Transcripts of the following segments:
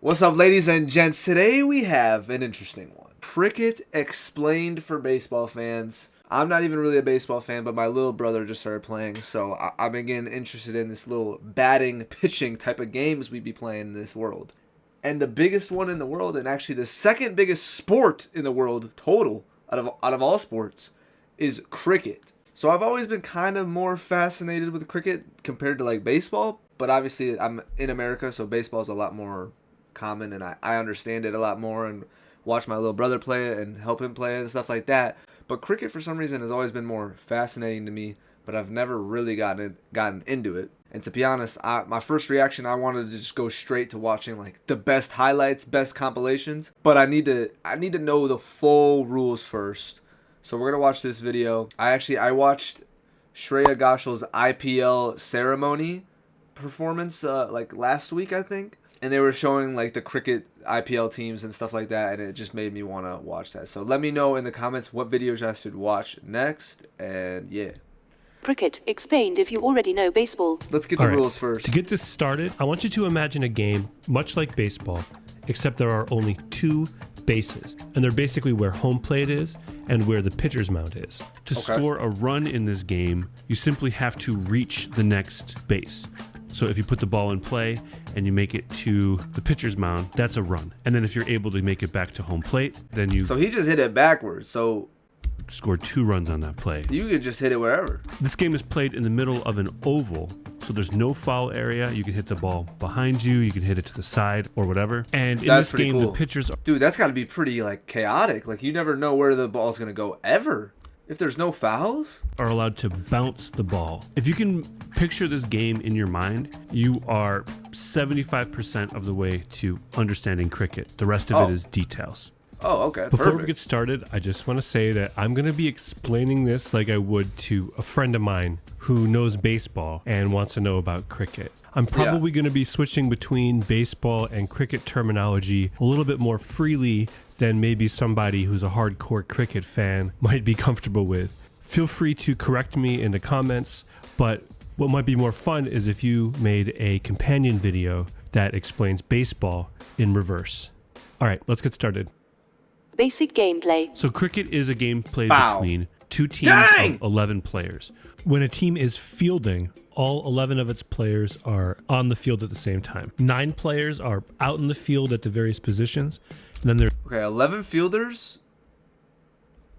What's up, ladies and gents? Today we have an interesting one. Cricket explained for baseball fans. I'm not even really a baseball fan, but my little brother just started playing, so I'm again interested in this little batting, pitching type of games we'd be playing in this world. And the biggest one in the world, and actually the second biggest sport in the world total out of all sports, is cricket. So I've always been kind of more fascinated with cricket compared to like baseball, but obviously I'm in America, so baseball is a lot more common, and I understand it a lot more and watch my little brother play it and help him play it and stuff like that. But cricket for some reason has always been more fascinating to me, but I've never really gotten into it. And to be honest, my first reaction, I wanted to just go straight to watching like the best highlights, best compilations, but I need to know the full rules first. So we're gonna watch this video. I watched Shreya Ghoshal's IPL ceremony performance like last week, I think. And they were showing like the cricket IPL teams and stuff like that, and it just made me want to watch that. So let me know in the comments what videos I should watch next, and yeah. Cricket explained if you already know baseball. Let's get the rules first. To get this started, I want you to imagine a game much like baseball, except there are only two bases, and they're basically where home plate is and where the pitcher's mound is. To score a run in this game, you simply have to reach the next base. So if you put the ball in play and you make it to the pitcher's mound, that's a run. And then if you're able to make it back to home plate, then you... So he just hit it backwards, so... scored 2 runs on that play. You could just hit it wherever. This game is played in the middle of an oval, so there's no foul area. You can hit the ball behind you, you can hit it to the side or whatever. And in this game, the pitchers... Dude, that's got to be pretty like chaotic. Like you never know where the ball's going to go ever. If there's no fouls? Are allowed to bounce the ball. If you can picture this game in your mind, you are 75% of the way to understanding cricket. The rest of it is details. Oh, okay. Before we get started, I just want to say that I'm going to be explaining this like I would to a friend of mine who knows baseball and wants to know about cricket. I'm probably going to be switching between baseball and cricket terminology a little bit more freely than maybe somebody who's a hardcore cricket fan might be comfortable with. Feel free to correct me in the comments, but what might be more fun is if you made a companion video that explains baseball in reverse. All right, let's get started. Basic gameplay. So cricket is a game played between two teams of 11 players. When a team is fielding, all 11 of its players are on the field at the same time. 9 players are out in the field at the various positions. And then there's 11 fielders.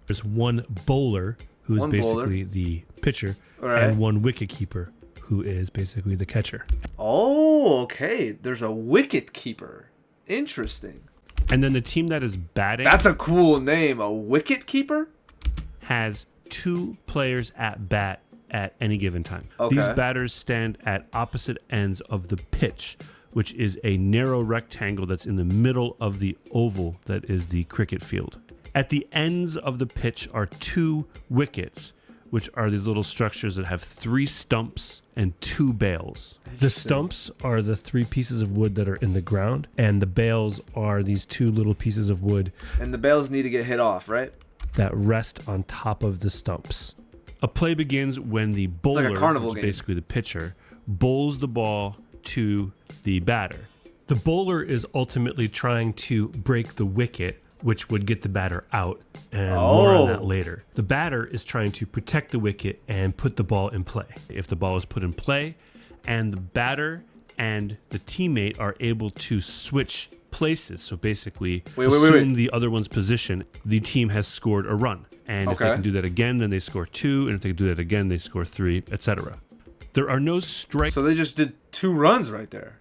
There's one bowler, who is basically the pitcher, and one wicket keeper, who is basically the catcher. Oh, okay. There's a wicket keeper. Interesting. And then the team that is batting... That's a cool name. A wicket keeper? ...has 2 players at bat at any given time. These batters stand at opposite ends of the pitch, which is a narrow rectangle that's in the middle of the oval that is the cricket field. At the ends of the pitch are 2 wickets, which are these little structures that have 3 stumps and 2 bails. The stumps are the 3 pieces of wood that are in the ground, and the bails are these 2 little pieces of wood. And the bails need to get hit off, right? That rest on top of the stumps. A play begins when the bowler, which is basically the pitcher, bowls the ball to the batter. The bowler is ultimately trying to break the wicket, which would get the batter out, and more on that later. The batter is trying to protect the wicket and put the ball in play. If the ball is put in play and the batter and the teammate are able to switch places, so basically assume the other one's position, the team has scored a run. And if they can do that again, then they score 2, and if they do that again, they score 3, etc. There are no strikes. So they just did 2 runs right there.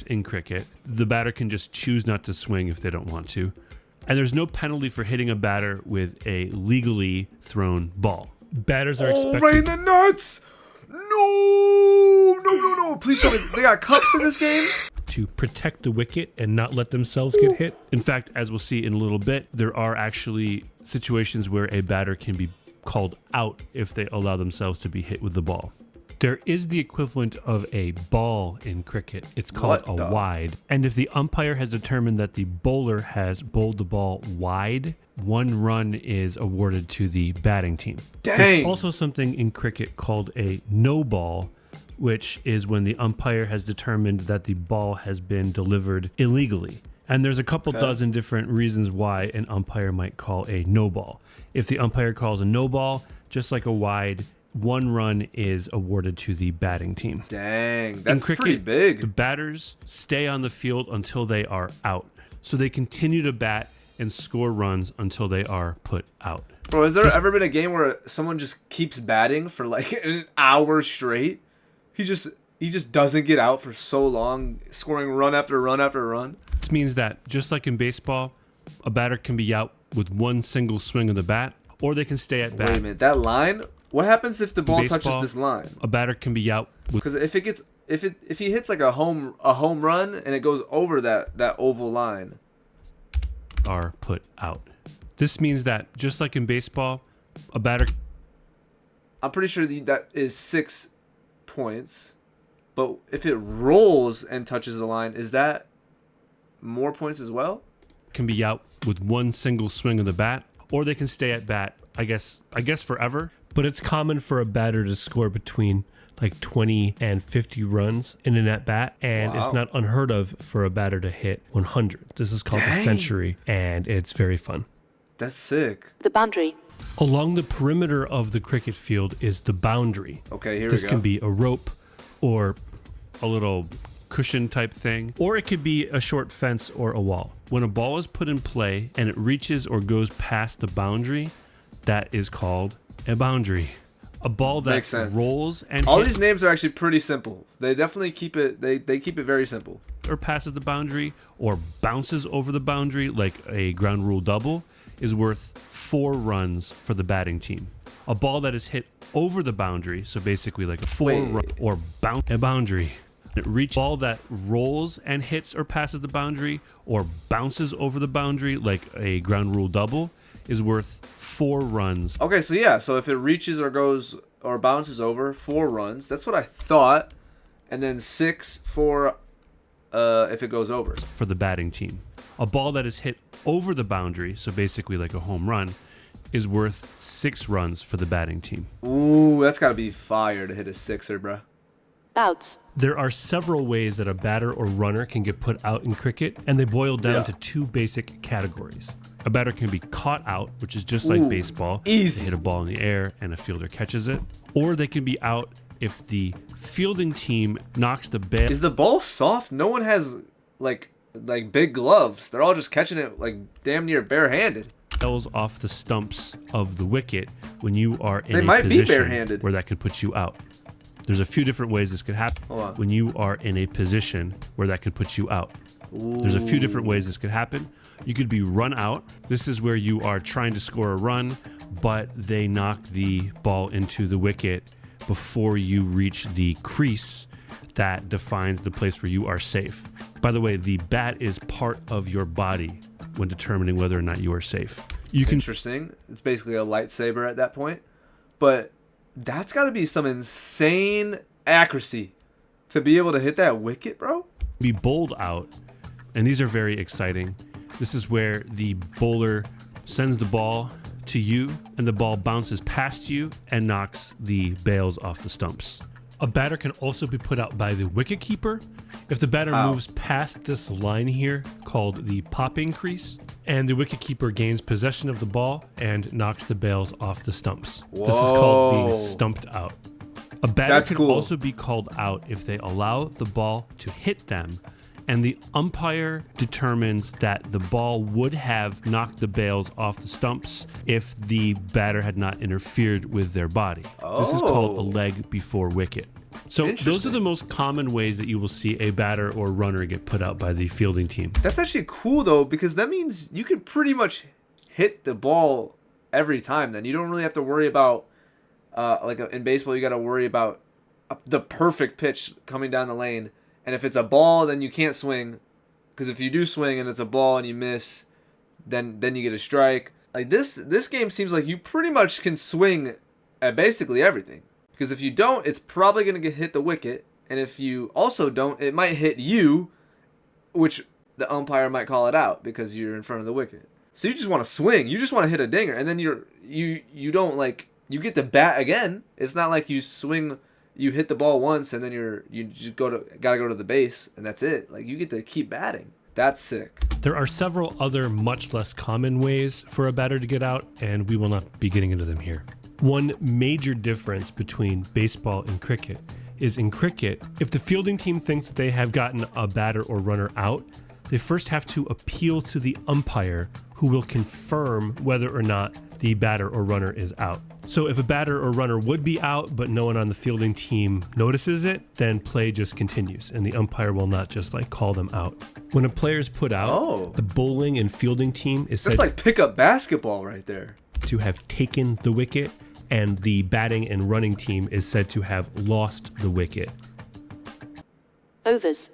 In cricket, the batter can just choose not to swing if they don't want to. And there's no penalty for hitting a batter with a legally thrown ball. Batters are expected... right in the nuts! No! Please tell me they got cups in this game? To protect the wicket and not let themselves get hit. In fact, as we'll see in a little bit, there are actually situations where a batter can be called out if they allow themselves to be hit with the ball. There is the equivalent of a ball in cricket. It's called a wide. And if the umpire has determined that the bowler has bowled the ball wide, 1 run is awarded to the batting team. Dang. There's also something in cricket called a no ball, which is when the umpire has determined that the ball has been delivered illegally. And there's a couple dozen different reasons why an umpire might call a no ball. If the umpire calls a no ball, just like a wide, 1 run is awarded to the batting team. Dang, that's cricket, pretty big. The batters stay on the field until they are out. So they continue to bat and score runs until they are put out. Bro, has there ever been a game where someone just keeps batting for like an hour straight? He just doesn't get out for so long, scoring run after run after run. This means that, just like in baseball, a batter can be out with one single swing of the bat, or they can stay at bat. Wait a minute, that line? What happens if the ball touches this line? A batter can be out with, because if he hits like a home run and it goes over that oval line, are put out. This means that, just like in baseball, a batter. I'm pretty sure that is 6 points, but if it rolls and touches the line, is that more points as well? Can be out with one single swing of the bat, or they can stay at bat, I guess forever. But it's common for a batter to score between like 20 and 50 runs in an at-bat, and it's not unheard of for a batter to hit 100. This is called the century, and it's very fun. That's sick. The boundary. Along the perimeter of the cricket field is the boundary. Okay, here we go. This can be a rope or a little cushion type thing, or it could be a short fence or a wall. When a ball is put in play and it reaches or goes past the boundary, that is called a boundary. A ball that rolls and all these names are actually pretty simple. They definitely keep it. They keep it very simple. Or passes the boundary or bounces over the boundary like a ground rule double is worth 4 runs for the batting team. A ball that is hit over the boundary, so basically like a 4-run or bounce a boundary. It reaches ball that rolls and hits or passes the boundary or bounces over the boundary like a ground rule double is worth 4 runs. Okay, so if it reaches or goes or bounces over, 4 runs. That's what I thought. And then 6 for if it goes over. For the batting team. A ball that is hit over the boundary, so basically like a home run, is worth 6 runs for the batting team. Ooh, that's got to be fire to hit a sixer, bruh. Outs. There are several ways that a batter or runner can get put out in cricket, and they boil down to 2 basic categories. A batter can be caught out, which is just like baseball. Easy. They hit a ball in the air and a fielder catches it. Or they can be out if the fielding team knocks the ball. Is the ball soft? No one has like big gloves. They're all just catching it like damn near barehanded. Balls off the stumps of the wicket when you are in they a might position be barehanded. where that could put you out. There's a few different ways this could happen. When you are in a position where that could put you out. There's a few different ways this could happen. You could be run out. This is where you are trying to score a run, but they knock the ball into the wicket before you reach the crease that defines the place where you are safe. By the way, the bat is part of your body when determining whether or not you are safe. Interesting. It's basically a lightsaber at that point. But that's got to be some insane accuracy to be able to hit that wicket, bro. Be bowled out, and these are very exciting. This is where the bowler sends the ball to you, and the ball bounces past you and knocks the bails off the stumps. A batter can also be put out by the wicketkeeper if the batter moves past this line here called the popping crease, and the wicketkeeper gains possession of the ball and knocks the bails off the stumps. Whoa. This is called being stumped out. A batter can also be called out if they allow the ball to hit them, and the umpire determines that the ball would have knocked the bails off the stumps if the batter had not interfered with their body. This is called a leg before wicket. So those are the most common ways that you will see a batter or runner get put out by the fielding team. That's actually cool, though, because that means you can pretty much hit the ball every time. Then you don't really have to worry about, like in baseball, you got to worry about the perfect pitch coming down the lane. And if it's a ball, then you can't swing. Because if you do swing and it's a ball and you miss, then you get a strike. Like this game seems like you pretty much can swing at basically everything. Because if you don't, it's probably going to hit the wicket. And if you also don't, it might hit you, which the umpire might call it out because you're in front of the wicket. So you just want to swing. You just want to hit a dinger. And then you don't like, you get to bat again. It's not like you swing, you hit the ball once and then you just gotta go to the base and that's it. Like you get to keep batting. That's sick. There are several other much less common ways for a batter to get out, and we will not be getting into them here. One major difference between baseball and cricket is in cricket, if the fielding team thinks they have gotten a batter or runner out, they first have to appeal to the umpire who will confirm whether or not the batter or runner is out. So if a batter or runner would be out, but no one on the fielding team notices it, then play just continues, and the umpire will not just like call them out. When a player is put out, the bowling and fielding team is said That's like pickup basketball right there. to have taken the wicket, and the batting and running team is said to have lost the wicket. Overs.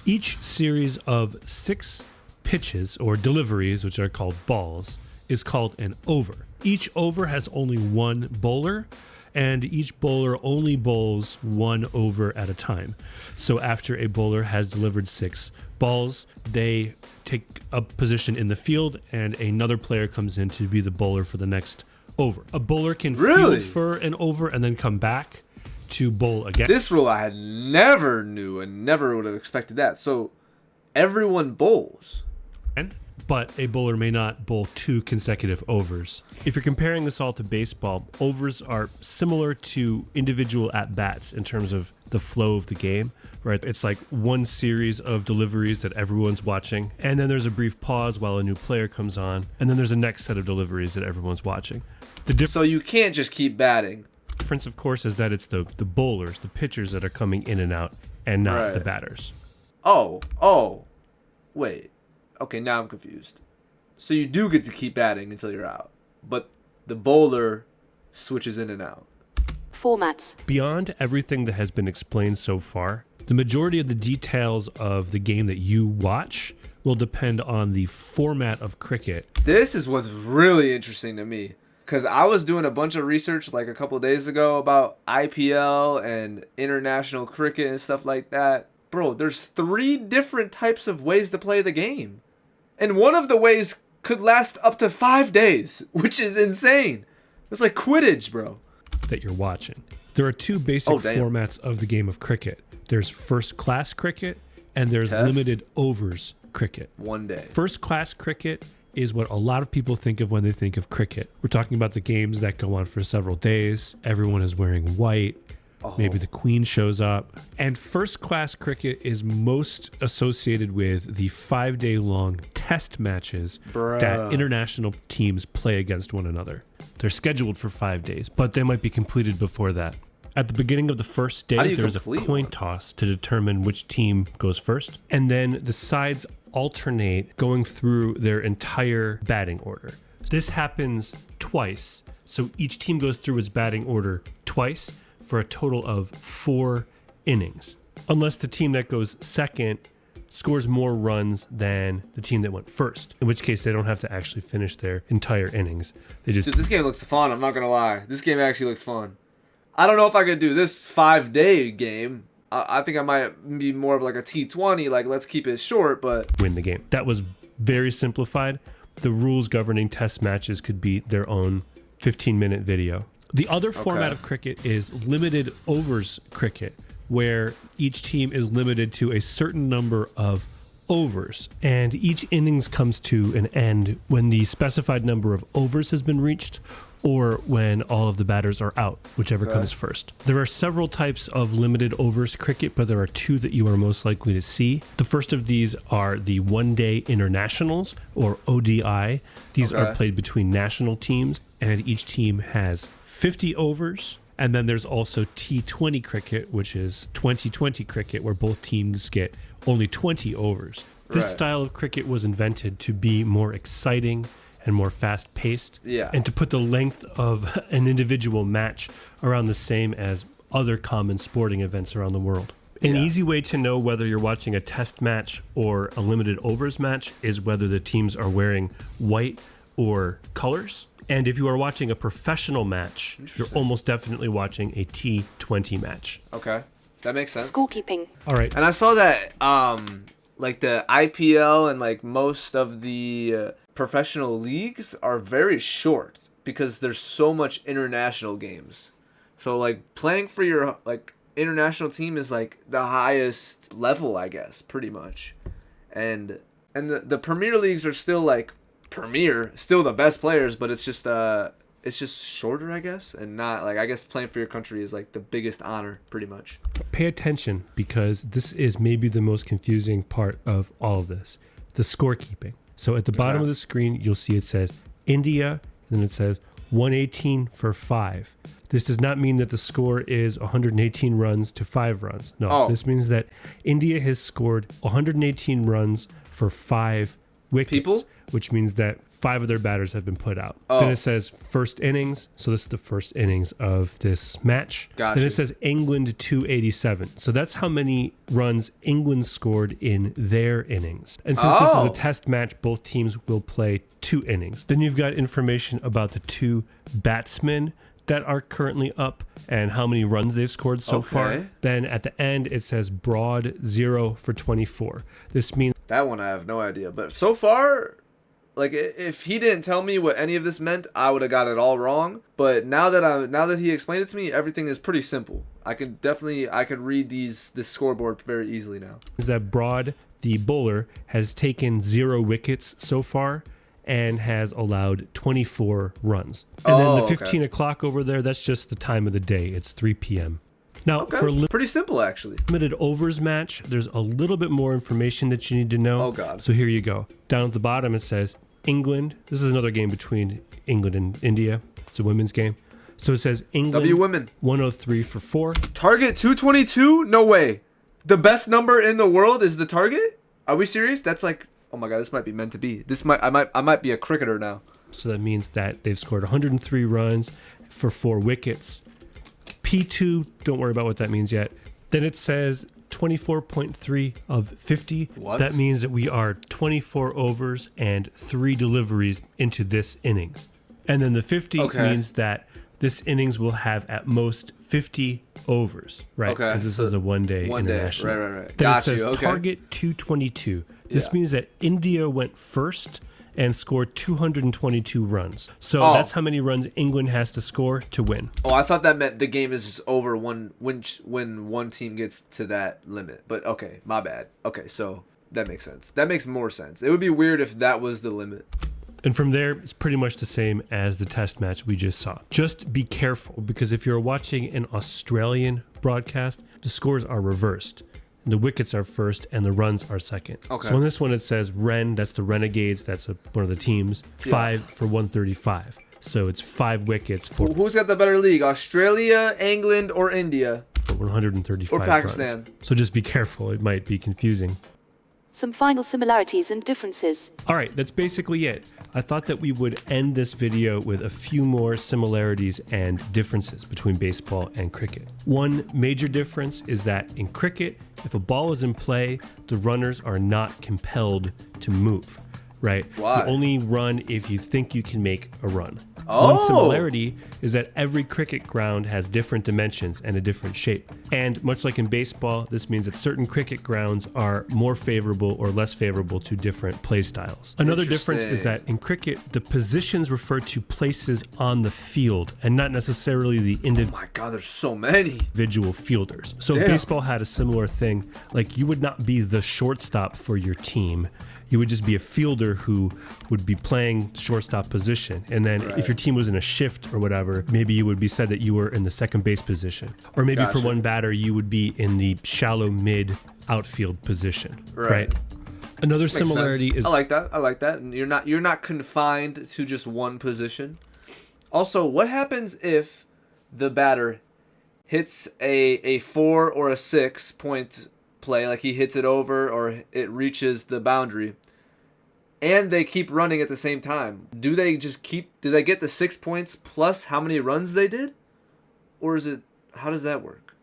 Each series of 6 pitches or deliveries, which are called balls, is called an over. Each over has only one bowler, and each bowler only bowls one over at a time. So after a bowler has delivered 6 balls, they take a position in the field, and another player comes in to be the bowler for the next over. A bowler can field for an over and then come back to bowl again. This rule I had never knew and never would have expected that. So everyone bowls. But a bowler may not bowl 2 consecutive overs. If you're comparing this all to baseball, overs are similar to individual at-bats in terms of the flow of the game, right? It's like one series of deliveries that everyone's watching, and then there's a brief pause while a new player comes on, and then there's a next set of deliveries that everyone's watching. So you can't just keep batting. The difference, of course, is that it's the bowlers, the pitchers that are coming in and out, and not the batters. Oh, wait. Okay, now I'm confused. So you do get to keep batting until you're out, but the bowler switches in and out. Formats. Beyond everything that has been explained so far, the majority of the details of the game that you watch will depend on the format of cricket. This is what's really interesting to me, because I was doing a bunch of research like a couple of days ago about IPL and international cricket and stuff like that. Bro, there's 3 different types of ways to play the game. And one of the ways could last up to 5 days, which is insane. It's like Quidditch, bro. That you're watching. There are 2 basic formats of the game of cricket. There's first class cricket and there's limited overs cricket. One day. First class cricket is what a lot of people think of when they think of cricket. We're talking about the games that go on for several days. Everyone is wearing white. Maybe the Queen shows up. And first class cricket is most associated with the 5-day-long test matches that international teams play against one another. They're scheduled for 5 days, but they might be completed before that. At the beginning of the first day, there's a coin toss to determine which team goes first. And then the sides alternate going through their entire batting order. This happens twice. So each team goes through its batting order twice, for a total of 4 innings. Unless the team that goes second scores more runs than the team that went first, in which case they don't have to actually finish their entire innings. They just... Dude, this game looks fun, I'm not gonna lie. This game actually looks fun. I don't know if I could do this 5-day game. I think I might be more of like a T20, like let's keep it short, but... Win the game. That was very simplified. The rules governing test matches could be their own 15-minute video. The other format of cricket is limited overs cricket, where each team is limited to a certain number of overs, and each innings comes to an end when the specified number of overs has been reached or when all of the batters are out, whichever comes first. There are several types of limited overs cricket, but there are 2 that you are most likely to see. The first of these are the one-day internationals, or ODI. These are played between national teams, and each team has 50 overs. And then there's also T20 cricket, which is 2020 cricket, where both teams get only 20 overs. This style of cricket was invented to be more exciting and more fast-paced, and to put the length of an individual match around the same as other common sporting events around the world. An easy way to know whether you're watching a test match or a limited overs match is whether the teams are wearing white or colors. And if you are watching a professional match, you're almost definitely watching a T20 match. Okay, that makes sense. Scorekeeping. All right. And I saw that like the IPL and like most of the professional leagues are very short because there's so much international games. So like playing for your like international team is like the highest level, I guess, pretty much. And And the Premier Leagues are still like still the best players, but it's just shorter, I guess, and not like, I guess playing for your country is like the biggest honor, pretty much. Pay attention, because this is maybe the most confusing part of all of this: the scorekeeping. So at the bottom of the screen, you'll see it says India, and then it says 118 for 5. This does not mean that the score is 118 runs to 5 runs. No, This means that India has scored 118 runs for 5 wickets, which means that 5 of their batters have been put out. Then it says first innings. So this is the first innings of this match. Gotcha. Then it says England 287. So that's how many runs England scored in their innings. And since this is a test match, both teams will play 2 innings. Then you've got information about the 2 batsmen that are currently up and how many runs they've scored so far. Then at the end, it says Broad 0 for 24. This means that one I have no idea. But so far, like, if he didn't tell me what any of this meant, I would have got it all wrong. But now that he explained it to me, everything is pretty simple. I could read this scoreboard very easily now. Is that Broad, the bowler, has taken 0 wickets so far and has allowed 24 runs. And then the 15 o'clock over there, that's just the time of the day. It's 3 p.m. Now, for a pretty simple, actually. Limited overs match, there's a little bit more information that you need to know. Oh, God. So here you go. Down at the bottom, it says England. This is another game between England and India. It's a women's game. So it says England women 103 for 4. Target 222? No way. The best number in the world is the target? Are we serious? That's like, oh my God, this might be meant to be. I might be a cricketer now. So that means that they've scored 103 runs for 4 wickets. P2, don't worry about what that means yet. Then it says 24.3 of 50. What? That means that we are 24 overs and 3 deliveries into this innings. And then the 50 means that this innings will have at most 50 overs, right? Okay. Because this is a one-day international. Right. Then it says target 222. This means that India went first and scored 222 runs. So that's how many runs England has to score to win. Oh, I thought that meant the game is just over when one team gets to that limit. But okay, my bad. Okay, so that makes sense. That makes more sense. It would be weird if that was the limit. And from there, it's pretty much the same as the test match we just saw. Just be careful, because if you're watching an Australian broadcast, the scores are reversed. The wickets are first and the runs are second. So on this one, it says Ren, that's the Renegades, that's one of the teams, 5 for 135. So it's 5 wickets for... Who's got the better league, Australia, England, or India? 135 or Pakistan. runs. So just be careful, it might be confusing. Some final similarities and differences. All right, that's basically it. I thought that we would end this video with a few more similarities and differences between baseball and cricket. One major difference is that in cricket, if a ball is in play, the runners are not compelled to move, right? Why? You only run if you think you can make a run. One similarity is that every cricket ground has different dimensions and a different shape. And much like in baseball, this means that certain cricket grounds are more favorable or less favorable to different play styles. Another difference is that in cricket, the positions refer to places on the field and not necessarily the Oh my God, there's so many individual fielders. So if baseball had a similar thing, like you would not be the shortstop for your team. You would just be a fielder who would be playing shortstop position. And then if your team was in a shift or whatever, maybe you would be said that you were in the second base position. Or maybe for one batter, you would be in the shallow mid outfield position, right? Another similarity is... I like that. And you're not confined to just one position. Also, what happens if the batter hits a 4 or a 6 point play, like he hits it over or it reaches the boundary, and they keep running at the same time? Do they get the 6 points plus how many runs they did? Or how does that work?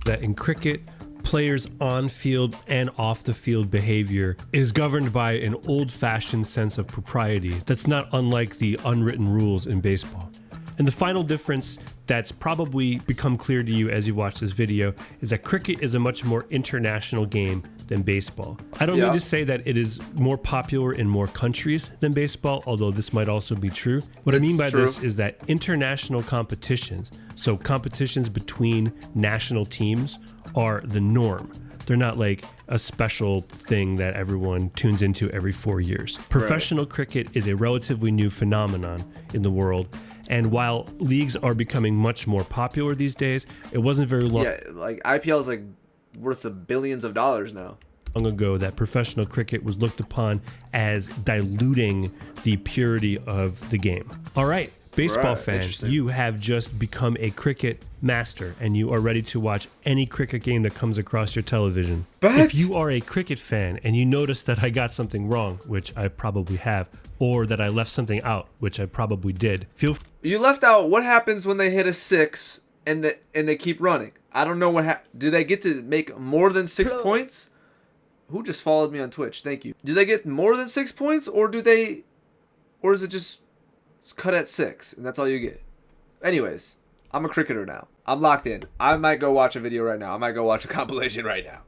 That in cricket, players on field and off the field behavior is governed by an old-fashioned sense of propriety that's not unlike the unwritten rules in baseball. And the final difference that's probably become clear to you as you watch this video is that cricket is a much more international game than baseball. I don't mean to say that it is more popular in more countries than baseball, although this might also be true. What I mean by this is that international competitions, so competitions between national teams, are the norm. They're not like a special thing that everyone tunes into every 4 years. Professional cricket is a relatively new phenomenon in the world. And while leagues are becoming much more popular these days, it wasn't very long. Yeah, like IPL is like worth of billions of dollars now. Long ago that professional cricket was looked upon as diluting the purity of the game. All right, baseball fans, you have just become a cricket master and you are ready to watch any cricket game that comes across your television. But if you are a cricket fan and you notice that I got something wrong, which I probably have, or that I left something out, which I probably did, you left out what happens when they hit a 6 and they keep running. I don't know what do they get to make more than 6 points? Who just followed me on Twitch? Thank you. Do they get more than 6 points, or is it just cut at 6 and that's all you get? Anyways, I'm a cricketer now. I'm locked in. I might go watch a video right now. I might go watch a compilation right now.